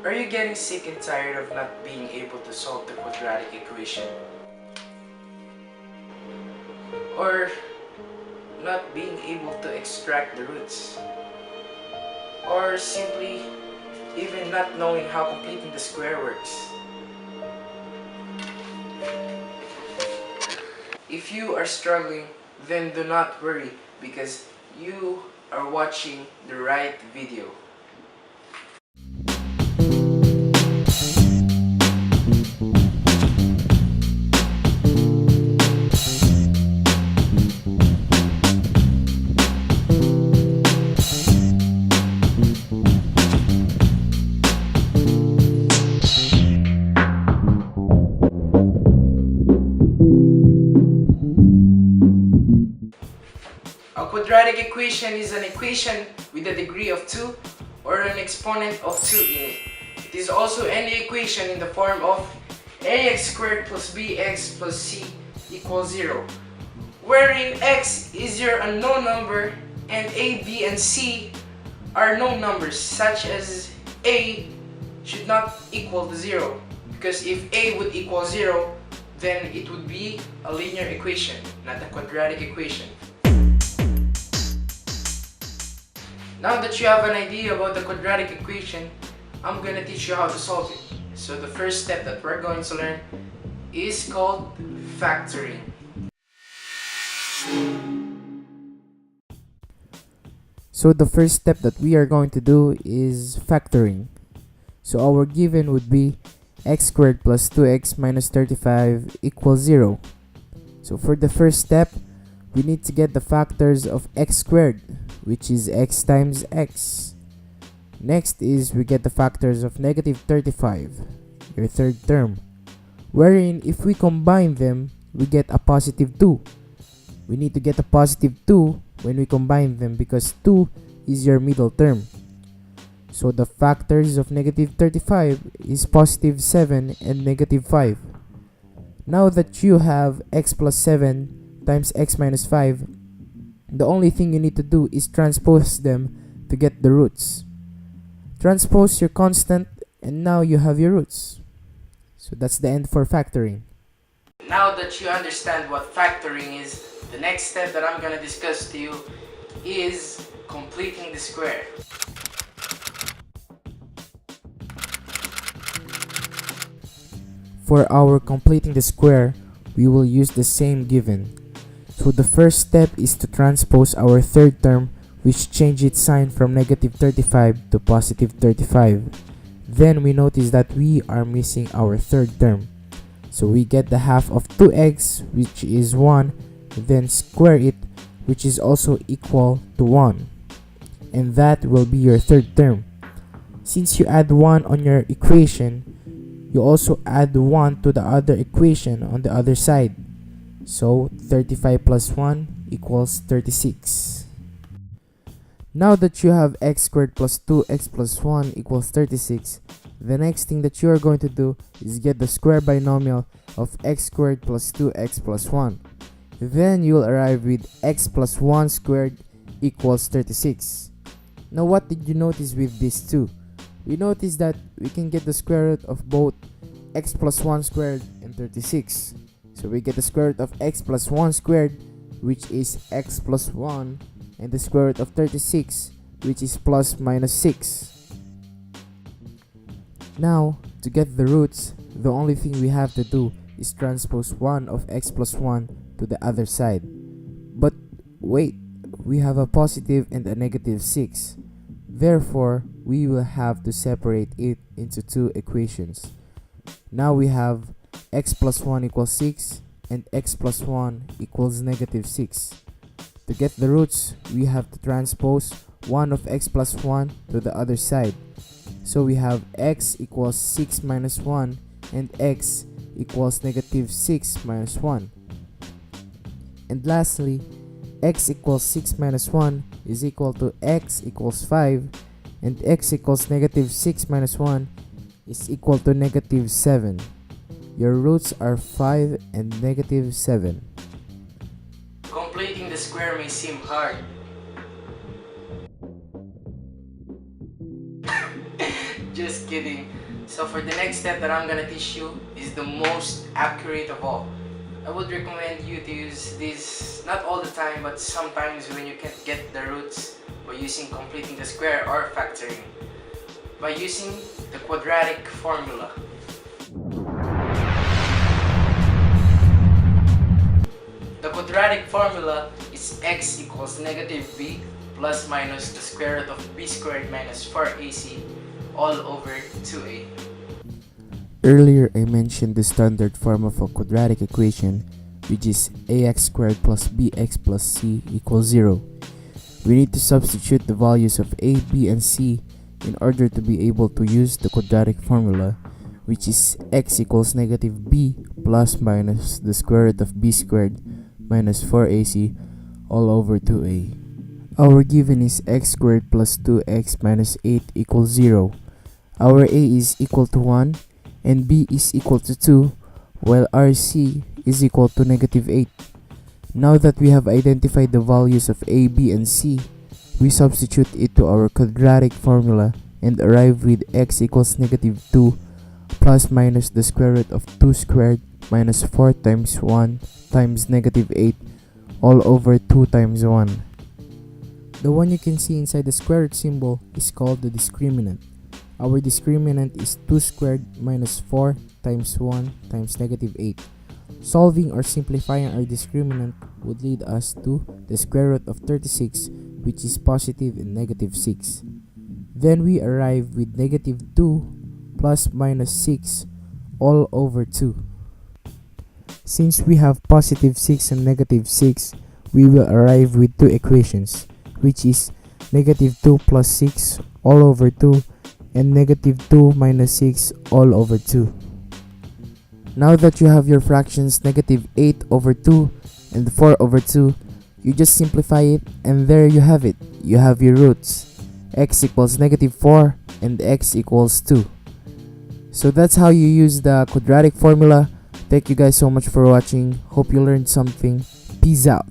Are you getting sick and tired of not being able to solve the quadratic equation? Or not being able to extract the roots? Or simply even not knowing how completing the square works? If you are struggling, then do not worry because you are watching the right video. A quadratic equation is an equation with a degree of 2 or an exponent of 2 in it. It is also any equation in the form of ax squared plus bx plus c equals 0, wherein x is your unknown number and a, b, and c are known numbers, such as a should not equal to 0, because if a would equal 0, then it would be a linear equation, not a quadratic equation. Now that you have an idea about the quadratic equation, I'm going to teach you how to solve it. So the first step that we're going to learn is called factoring. So the first step that we are going to do is factoring. So our given would be x squared plus 2x minus 35 equals 0. So for the first step, we need to get the factors of x squared, which is x times x. Next is we get the factors of negative 35, your third term, wherein if we combine them, we get a positive 2. We need to get a positive 2 when we combine them because 2 is your middle term. So the factors of negative 35 is positive 7 and negative 5. Now that you have x plus 7 times x minus 5, the only thing you need to do is transpose them to get the roots. Transpose your constant and now you have your roots. So that's the end for factoring. Now that you understand what factoring is, the next step that I'm going to discuss to you is completing the square. For our completing the square, we will use the same given. So the first step is to transpose our third term, which change its sign from negative 35 to positive 35. Then we notice that we are missing our third term. So we get the half of 2x, which is 1, then square it, which is also equal to 1. And that will be your third term. Since you add 1 on your equation, you also add 1 to the other equation on the other side. So 35 plus 1 equals 36. Now that you have x squared plus 2x plus 1 equals 36, the next thing that you are going to do is get the square binomial of x squared plus 2x plus 1. Then you will arrive with x plus 1 squared equals 36. Now what did you notice with these two? We noticed that we can get the square root of both x plus 1 squared and 36. So we get the square root of x plus 1 squared, which is x plus 1, and the square root of 36, which is plus minus 6. Now, to get the roots, the only thing we have to do is transpose 1 of x plus 1 to the other side. But wait, we have a positive and a negative 6. Therefore, we will have to separate it into two equations. Now we have x plus 1 equals 6 and x plus 1 equals negative 6. To get the roots, we have to transpose 1 of x plus 1 to the other side. So we have x equals 6 minus 1 and x equals negative 6 minus 1. And lastly, x equals 6 minus 1 is equal to x equals 5, and x equals negative 6 minus 1 is equal to negative 7. Your roots are 5 and negative 7. Completing the square may seem hard. Just kidding. So for the next step that I'm gonna teach you is the most accurate of all. I would recommend you to use this not all the time, but sometimes when you can't get the roots by using completing the square or factoring, by using the quadratic formula. The quadratic formula is x equals negative b plus minus the square root of b squared minus 4ac all over 2a. Earlier, I mentioned the standard form of a quadratic equation, which is ax squared plus bx plus c equals 0. We need to substitute the values of a, b, and c in order to be able to use the quadratic formula, which is x equals negative b plus minus the square root of b squared minus 4ac all over 2a. Our given is x squared plus 2x minus 8 equals 0. Our a is equal to 1 and b is equal to 2, while our c is equal to negative 8. Now that we have identified the values of a, b, and c, we substitute it to our quadratic formula and arrive with x equals negative 2 plus minus the square root of 2 squared minus 4 times 1 times negative 8 all over 2 times 1. The one you can see inside the square root symbol is called the discriminant. Our discriminant is 2 squared minus 4 times 1 times negative 8. Solving or simplifying our discriminant would lead us to the square root of 36, which is positive and negative 6. Then we arrive with negative 2 plus minus 6 all over 2. Since we have positive 6 and negative 6, we will arrive with two equations, which is negative 2 plus 6 all over 2 and negative 2 minus 6 all over 2. Now that you have your fractions negative 8 over 2 and 4 over 2, you just simplify it and there you have it. You have your roots. X equals negative 4 and x equals 2. So that's how you use the quadratic formula. Thank you guys so much for watching. Hope you learned something. Peace out.